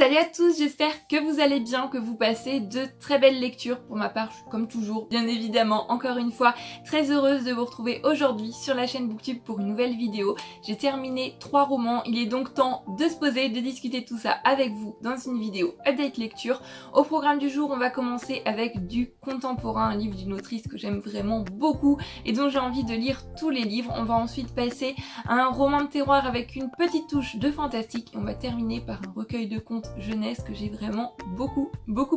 Salut à tous, j'espère que vous allez bien, que vous passez de très belles lectures. Pour ma part, je suis comme toujours, bien évidemment, encore une fois, très heureuse de vous retrouver aujourd'hui sur la chaîne Booktube pour une nouvelle vidéo. J'ai terminé 3 romans, il est donc temps de se poser, de discuter de tout ça avec vous dans une vidéo update lecture. Au programme du jour, on va commencer avec du contemporain, un livre d'une autrice que j'aime vraiment beaucoup et dont j'ai envie de lire tous les livres. On va ensuite passer à un roman de terroir avec une petite touche de fantastique et on va terminer par un recueil de contes jeunesse que j'ai vraiment beaucoup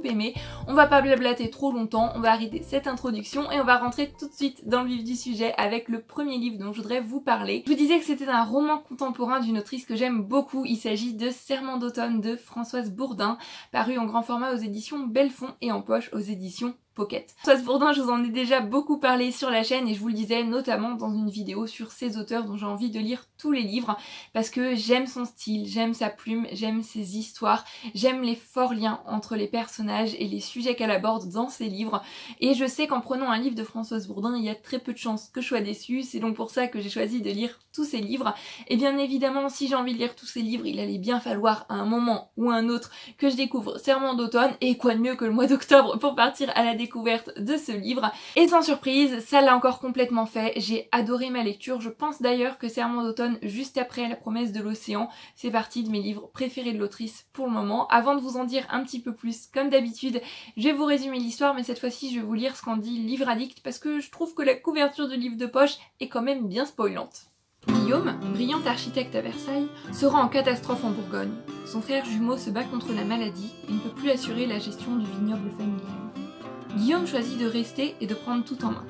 aimé. On va pas blablater trop longtemps, on va arrêter cette introduction et on va rentrer tout de suite dans le vif du sujet avec le premier livre dont je voudrais vous parler. Je vous disais que c'était un roman contemporain d'une autrice que j'aime beaucoup, il s'agit de Serment d'automne de Françoise Bourdin, paru en grand format aux éditions Belfond et en poche aux éditions Pocket. Françoise Bourdin, je vous en ai déjà beaucoup parlé sur la chaîne et je vous le disais notamment dans une vidéo sur ces auteurs dont j'ai envie de lire tous les livres parce que j'aime son style, j'aime sa plume, j'aime ses histoires, j'aime les forts liens entre les personnages et les sujets qu'elle aborde dans ses livres et je sais qu'en prenant un livre de Françoise Bourdin, il y a très peu de chances que je sois déçue, c'est donc pour ça que j'ai choisi de lire tous ses livres et bien évidemment si j'ai envie de lire tous ces livres, il allait bien falloir à un moment ou à un autre que je découvre Serment d'automne et quoi de mieux que le mois d'octobre pour partir à la découverte de ce livre. Et sans surprise, ça l'a encore complètement fait. J'ai adoré ma lecture. Je pense d'ailleurs que Serment d'automne, juste après La promesse de l'océan, c'est partie de mes livres préférés de l'autrice pour le moment. Avant de vous en dire un petit peu plus, comme d'habitude, je vais vous résumer l'histoire, mais cette fois-ci, je vais vous lire ce qu'en dit Livre Addict parce que je trouve que la couverture du livre de poche est quand même bien spoilante. Guillaume, brillant architecte à Versailles, se rend en catastrophe en Bourgogne. Son frère jumeau se bat contre la maladie et ne peut plus assurer la gestion du vignoble familial. Guillaume choisit de rester et de prendre tout en main.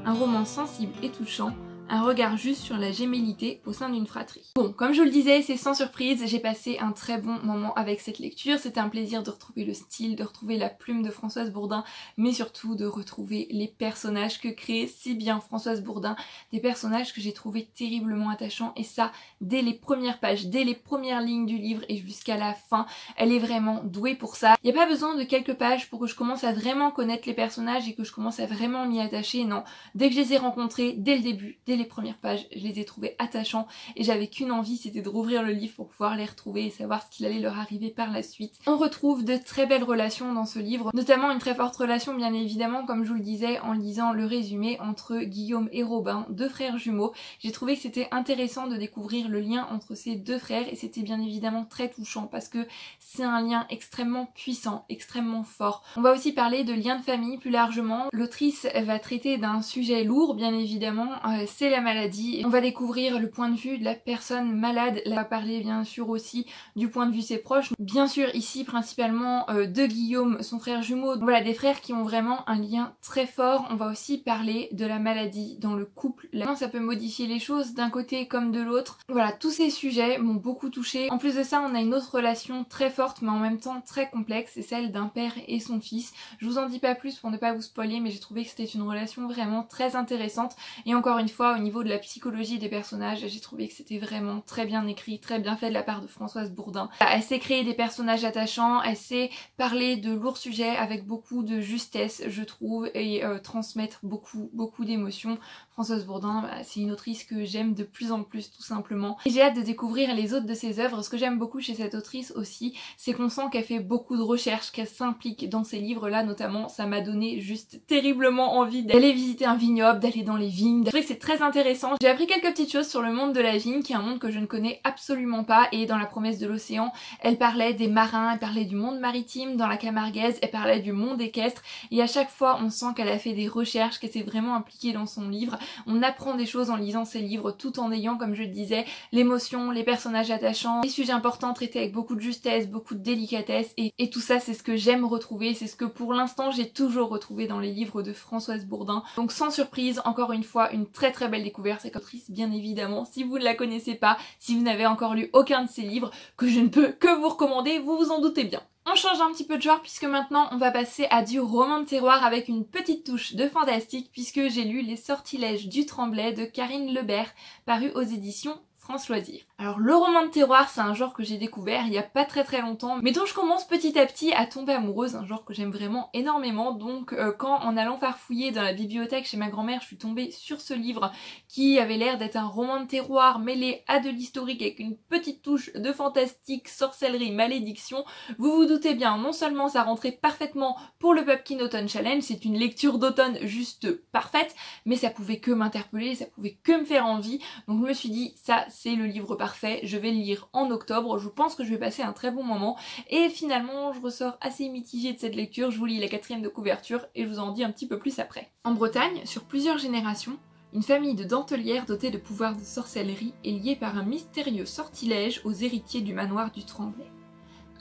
Un roman sensible et touchant, un regard juste sur la gémellité au sein d'une fratrie. Bon, comme je vous le disais, c'est sans surprise, j'ai passé un très bon moment avec cette lecture. C'était un plaisir de retrouver le style, de retrouver la plume de Françoise Bourdin, mais surtout de retrouver les personnages que crée si bien Françoise Bourdin, des personnages que j'ai trouvés terriblement attachants, et ça, dès les premières pages, dès les premières lignes du livre et jusqu'à la fin, elle est vraiment douée pour ça. Il n'y a pas besoin de quelques pages pour que je commence à vraiment connaître les personnages et que je commence à vraiment m'y attacher, non. Dès que je les ai rencontrés, dès le début, dès les premières pages, je les ai trouvés attachants et j'avais qu'une envie, c'était de rouvrir le livre pour pouvoir les retrouver et savoir ce qu'il allait leur arriver par la suite. On retrouve de très belles relations dans ce livre, notamment une très forte relation bien évidemment, comme je vous le disais en lisant le résumé, entre Guillaume et Robin, deux frères jumeaux. J'ai trouvé que c'était intéressant de découvrir le lien entre ces deux frères et c'était bien évidemment très touchant parce que c'est un lien extrêmement puissant, extrêmement fort. On va aussi parler de liens de famille plus largement. L'autrice va traiter d'un sujet lourd bien évidemment, c'est la maladie. On va découvrir le point de vue de la personne malade. Elle va parler bien sûr aussi du point de vue de ses proches. Bien sûr ici principalement de Guillaume, son frère jumeau. Donc, voilà, des frères qui ont vraiment un lien très fort. On va aussi parler de la maladie dans le couple. Là, ça peut modifier les choses d'un côté comme de l'autre. Voilà, tous ces sujets m'ont beaucoup touchée. En plus de ça, on a une autre relation très forte mais en même temps très complexe, c'est celle d'un père et son fils. Je vous en dis pas plus pour ne pas vous spoiler, mais j'ai trouvé que c'était une relation vraiment très intéressante et encore une fois, au niveau de la psychologie des personnages, j'ai trouvé que c'était vraiment très bien écrit, très bien fait de la part de Françoise Bourdin. Elle sait créer des personnages attachants, elle sait parler de lourds sujets avec beaucoup de justesse, je trouve, et transmettre beaucoup d'émotions. Françoise Bourdin, c'est une autrice que j'aime de plus en plus tout simplement. Et j'ai hâte de découvrir les autres de ses œuvres. Ce que j'aime beaucoup chez cette autrice aussi, c'est qu'on sent qu'elle fait beaucoup de recherches, qu'elle s'implique dans ces livres-là notamment. Ça m'a donné juste terriblement envie d'aller visiter un vignoble, d'aller dans les vignes. Je trouve que c'est très intéressant. J'ai appris quelques petites choses sur le monde de la vigne, qui est un monde que je ne connais absolument pas, et dans La promesse de l'océan, elle parlait des marins, elle parlait du monde maritime, dans La Camarguaise, elle parlait du monde équestre, et à chaque fois on sent qu'elle a fait des recherches, qu'elle s'est vraiment impliquée dans son livre. On apprend des choses en lisant ses livres tout en ayant, comme je le disais, l'émotion, les personnages attachants, les sujets importants traités avec beaucoup de justesse, beaucoup de délicatesse, et tout ça c'est ce que j'aime retrouver, c'est ce que pour l'instant j'ai toujours retrouvé dans les livres de Françoise Bourdin. Donc sans surprise, encore une fois, une très belle découverte, cette autrice bien évidemment. Si vous ne la connaissez pas, si vous n'avez encore lu aucun de ses livres, que je ne peux que vous recommander, vous vous en doutez bien. On change un petit peu de genre puisque maintenant on va passer à du roman de terroir avec une petite touche de fantastique puisque j'ai lu Les sortilèges du Tremblay de Karine Lebert, paru aux éditions France Loisirs. Alors le roman de terroir, c'est un genre que j'ai découvert il y a pas très longtemps, mais dont je commence petit à petit à tomber amoureuse, un genre que j'aime vraiment énormément. Donc quand en allant farfouiller dans la bibliothèque chez ma grand-mère, je suis tombée sur ce livre qui avait l'air d'être un roman de terroir mêlé à de l'historique avec une petite touche de fantastique, sorcellerie, malédiction, vous vous doutez bien, non seulement ça rentrait parfaitement pour le Pumpkin Autumn Challenge, c'est une lecture d'automne juste parfaite, mais ça pouvait que m'interpeller, ça pouvait que me faire envie, donc je me suis dit ça c'est le livre parfait, je vais le lire en octobre, je pense que je vais passer un très bon moment et finalement je ressors assez mitigée de cette lecture, je vous lis la 4e de couverture et je vous en dis un petit peu plus après. En Bretagne, sur plusieurs générations, une famille de dentelières dotée de pouvoirs de sorcellerie est liée par un mystérieux sortilège aux héritiers du manoir du Tremblay.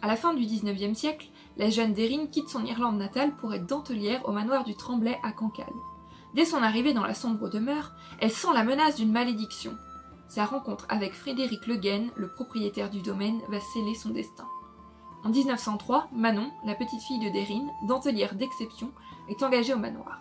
À la fin du 19e siècle, la jeune Derryn quitte son Irlande natale pour être dentelière au manoir du Tremblay à Cancale. Dès son arrivée dans la sombre demeure, elle sent la menace d'une malédiction. Sa rencontre avec Frédéric Le Guesne, le propriétaire du domaine, va sceller son destin. En 1903, Manon, la petite fille de Derryn, dentelière d'exception, est engagée au manoir.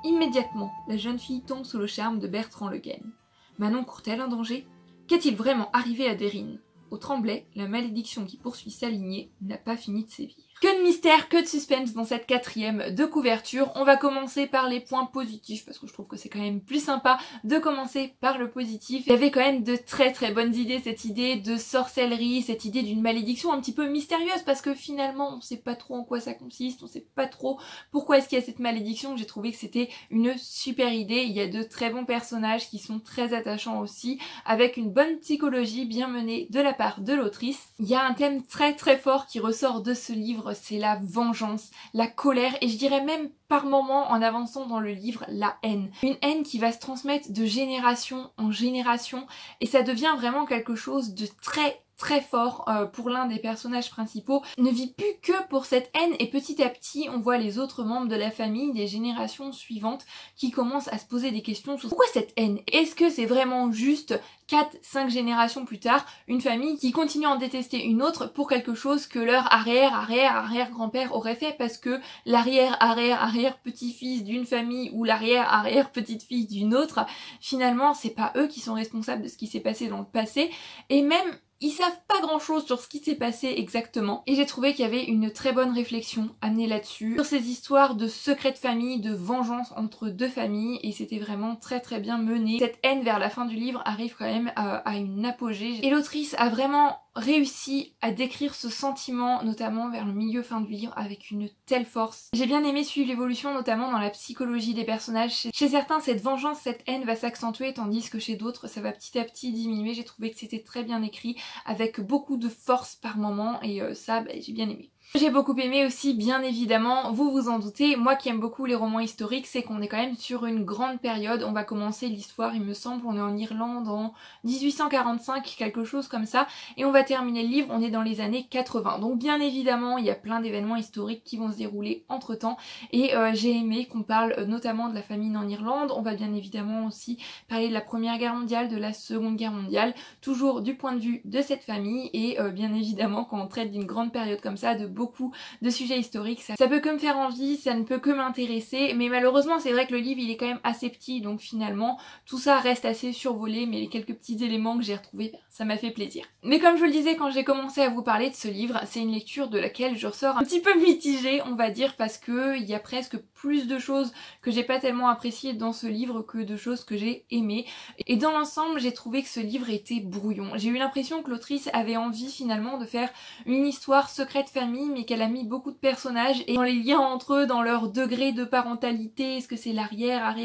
Immédiatement, la jeune fille tombe sous le charme de Bertrand Le Guesne. Manon court-elle un danger? Qu'est-il vraiment arrivé à Derryn? Au Tremblay, la malédiction qui poursuit sa lignée n'a pas fini de sévir. Que de mystère, que de suspense dans cette 4e de couverture. On va commencer par les points positifs parce que je trouve que c'est quand même plus sympa de commencer par le positif. Il y avait quand même de très bonnes idées, cette idée de sorcellerie, cette idée d'une malédiction un petit peu mystérieuse parce que finalement on sait pas trop en quoi ça consiste, on sait pas trop pourquoi est-ce qu'il y a cette malédiction. J'ai trouvé que c'était une super idée. Il y a de très bons personnages qui sont très attachants aussi, avec une bonne psychologie bien menée de la part de l'autrice. Il y a un thème très fort qui ressort de ce livre, c'est la vengeance, la colère et je dirais même par moments en avançant dans le livre la haine. Une haine qui va se transmettre de génération en génération et ça devient vraiment quelque chose de très fort pour l'un des personnages principaux, ne vit plus que pour cette haine et petit à petit on voit les autres membres de la famille des générations suivantes qui commencent à se poser des questions sur pourquoi cette haine? Est-ce que c'est vraiment juste 4-5 générations plus tard, une famille qui continue à en détester une autre pour quelque chose que leur arrière-grand-père aurait fait parce que l'arrière-petit-fils d'une famille ou l'arrière-petite-fille d'une autre, finalement c'est pas eux qui sont responsables de ce qui s'est passé dans le passé et même ils savent pas grand chose sur ce qui s'est passé exactement et j'ai trouvé qu'il y avait une très bonne réflexion amenée là-dessus, sur ces histoires de secrets de famille, de vengeance entre deux familles et c'était vraiment très bien mené. Cette haine vers la fin du livre arrive quand même à une apogée et l'autrice a vraiment réussi à décrire ce sentiment, notamment vers le milieu-fin du livre, avec une telle force. J'ai bien aimé suivre l'évolution, notamment dans la psychologie des personnages. Chez certains, cette vengeance, cette haine va s'accentuer, tandis que chez d'autres, ça va petit à petit diminuer. J'ai trouvé que c'était très bien écrit, avec beaucoup de force par moment, et ça, j'ai bien aimé. J'ai beaucoup aimé aussi, bien évidemment, vous vous en doutez, moi qui aime beaucoup les romans historiques, c'est qu'on est quand même sur une grande période. On va commencer l'histoire, il me semble, on est en Irlande en 1845, quelque chose comme ça, et on va terminer le livre, on est dans les années 80. Donc bien évidemment, il y a plein d'événements historiques qui vont se dérouler entre temps, et j'ai aimé qu'on parle notamment de la famine en Irlande. On va bien évidemment aussi parler de la Première Guerre mondiale, de la Seconde Guerre mondiale, toujours du point de vue de cette famille, et bien évidemment quand on traite d'une grande période comme ça, de beaucoup de sujets historiques, ça peut que me faire envie, ça ne peut que m'intéresser, mais malheureusement c'est vrai que le livre il est quand même assez petit, donc finalement tout ça reste assez survolé, mais les quelques petits éléments que j'ai retrouvés, ça m'a fait plaisir. Mais comme je vous le disais quand j'ai commencé à vous parler de ce livre, c'est une lecture de laquelle je ressors un petit peu mitigée, on va dire, parce que il y a presque plus de choses que j'ai pas tellement appréciées dans ce livre que de choses que j'ai aimées, et dans l'ensemble j'ai trouvé que ce livre était brouillon. J'ai eu l'impression que l'autrice avait envie finalement de faire une histoire secrète famille, mais qu'elle a mis beaucoup de personnages et dans les liens entre eux, dans leur degré de parentalité, est-ce que c'est l'arrière,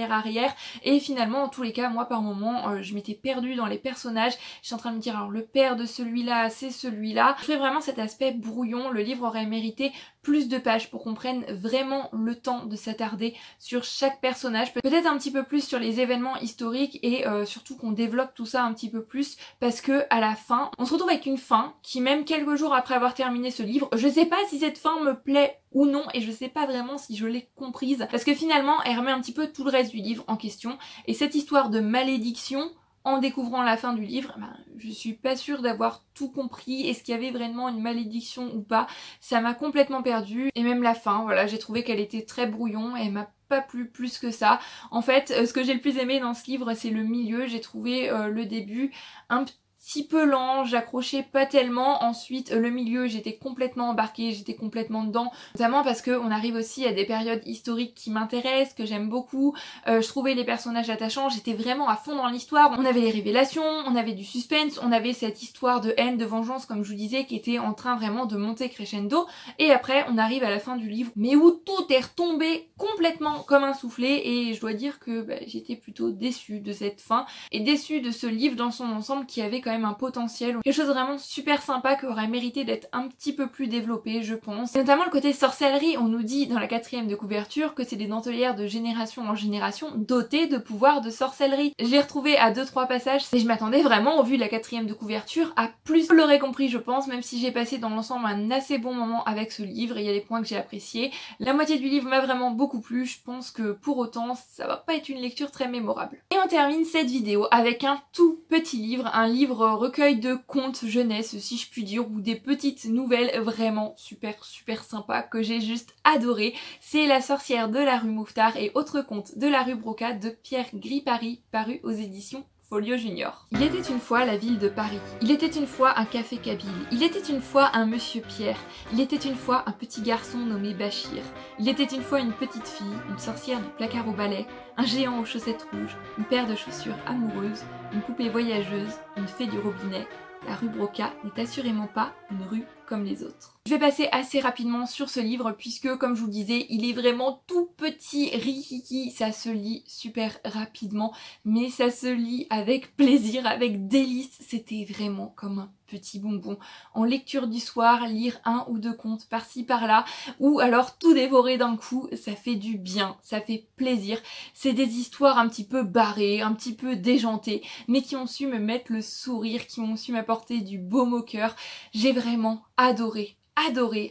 et finalement en tous les cas moi par moment je m'étais perdue dans les personnages, j'étais en train de me dire alors le père de celui-là c'est celui-là. Je trouvais vraiment cet aspect brouillon, le livre aurait mérité plus de pages pour qu'on prenne vraiment le temps de s'attarder sur chaque personnage, peut-être un petit peu plus sur les événements historiques et surtout qu'on développe tout ça un petit peu plus parce que à la fin on se retrouve avec une fin qui même quelques jours après avoir terminé ce livre, je sais pas si cette fin me plaît ou non et je sais pas vraiment si je l'ai comprise parce que finalement elle remet un petit peu tout le reste du livre en question et cette histoire de malédiction, en découvrant la fin du livre, je suis pas sûre d'avoir tout compris, est-ce qu'il y avait vraiment une malédiction ou pas, ça m'a complètement perdue et même la fin, voilà, j'ai trouvé qu'elle était très brouillon et elle m'a pas plu plus que ça. En fait, ce que j'ai le plus aimé dans ce livre c'est le milieu, j'ai trouvé le début un petit peu lent, j'accrochais pas tellement. Ensuite le milieu, j'étais complètement embarquée, j'étais complètement dedans, notamment parce qu'on arrive aussi à des périodes historiques qui m'intéressent, que j'aime beaucoup. Je trouvais les personnages attachants, j'étais vraiment à fond dans l'histoire. On avait les révélations, on avait du suspense, on avait cette histoire de haine, de vengeance comme je vous disais qui était en train vraiment de monter crescendo. Et après on arrive à la fin du livre mais où tout est retombé complètement comme un soufflé et je dois dire que j'étais plutôt déçue de cette fin et déçue de ce livre dans son ensemble qui avait quand même un potentiel, quelque chose de vraiment super sympa qui aurait mérité d'être un petit peu plus développé je pense. Et notamment le côté sorcellerie, on nous dit dans la 4e de couverture que c'est des dentelières de génération en génération dotées de pouvoirs de sorcellerie. J'ai retrouvé à 2-3 passages et je m'attendais vraiment au vu de la 4e de couverture à plus. Vous l'aurez compris je pense, même si j'ai passé dans l'ensemble un assez bon moment avec ce livre et il y a des points que j'ai appréciés. La moitié du livre m'a vraiment beaucoup plu, je pense que pour autant ça va pas être une lecture très mémorable. Et on termine cette vidéo avec un tout petit livre, un livre recueil de contes jeunesse si je puis dire, ou des petites nouvelles vraiment super sympas que j'ai juste adoré. C'est La sorcière de la rue Mouffetard et autres contes de la rue Broca de Pierre Gripari, paru aux éditions Folio Junior. Il était une fois la ville de Paris. Il était une fois un café kabyle. Il était une fois un monsieur Pierre. Il était une fois un petit garçon nommé Bachir. Il était une fois une petite fille, une sorcière du placard au balai, un géant aux chaussettes rouges, une paire de chaussures amoureuses, une poupée voyageuse, une fée du robinet. La rue Broca n'est assurément pas une rue comme les autres. Je vais passer assez rapidement sur ce livre puisque comme je vous le disais il est vraiment tout petit, rikiki, ça se lit super rapidement mais ça se lit avec plaisir, avec délice, c'était vraiment comme un petit bonbon. En lecture du soir, lire 1 ou 2 contes par-ci par-là ou alors tout dévorer d'un coup, ça fait du bien, ça fait plaisir. C'est des histoires un petit peu barrées, un petit peu déjantées mais qui ont su me mettre le sourire, qui ont su m'apporter du baume au cœur. J'ai vraiment adoré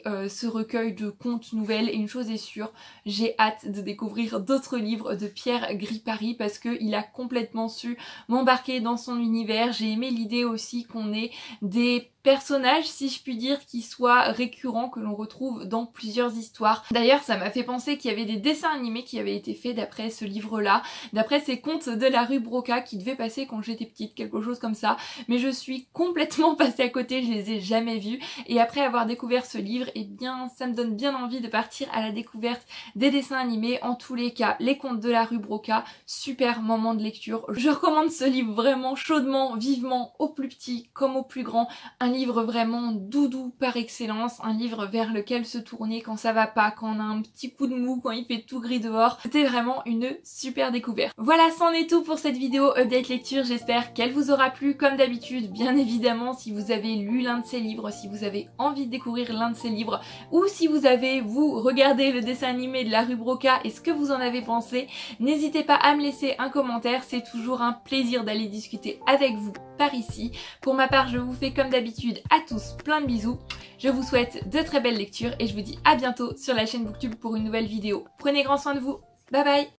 ce recueil de contes nouvelles et une chose est sûre, j'ai hâte de découvrir d'autres livres de Pierre Gripari parce qu'il a complètement su m'embarquer dans son univers. J'ai aimé l'idée aussi qu'on ait des personnages, si je puis dire, qui soient récurrents, que l'on retrouve dans plusieurs histoires. D'ailleurs, ça m'a fait penser qu'il y avait des dessins animés qui avaient été faits d'après ce livre-là, d'après ces contes de la rue Broca qui devaient passer quand j'étais petite, quelque chose comme ça. Mais je suis complètement passée à côté, je les ai jamais vus. Et après avoir découvert ce livre, eh bien, ça me donne bien envie de partir à la découverte des dessins animés. En tous les cas, les contes de la rue Broca, super moment de lecture. Je recommande ce livre vraiment chaudement, vivement, aux plus petits comme aux plus grands. Un livre vraiment doudou par excellence, un livre vers lequel se tourner quand ça va pas, quand on a un petit coup de mou, quand il fait tout gris dehors. C'était vraiment une super découverte. Voilà, c'en est tout pour cette vidéo update lecture, j'espère qu'elle vous aura plu comme d'habitude. Bien évidemment, si vous avez lu l'un de ces livres, si vous avez envie de découvrir l'un de ces livres, ou si vous avez, vous, regardé le dessin animé de la rue Broca et ce que vous en avez pensé, n'hésitez pas à me laisser un commentaire, c'est toujours un plaisir d'aller discuter avec vous par ici. Pour ma part, je vous fais comme d'habitude à tous plein de bisous. Je vous souhaite de très belles lectures et je vous dis à bientôt sur la chaîne Booktube pour une nouvelle vidéo. Prenez grand soin de vous. Bye bye.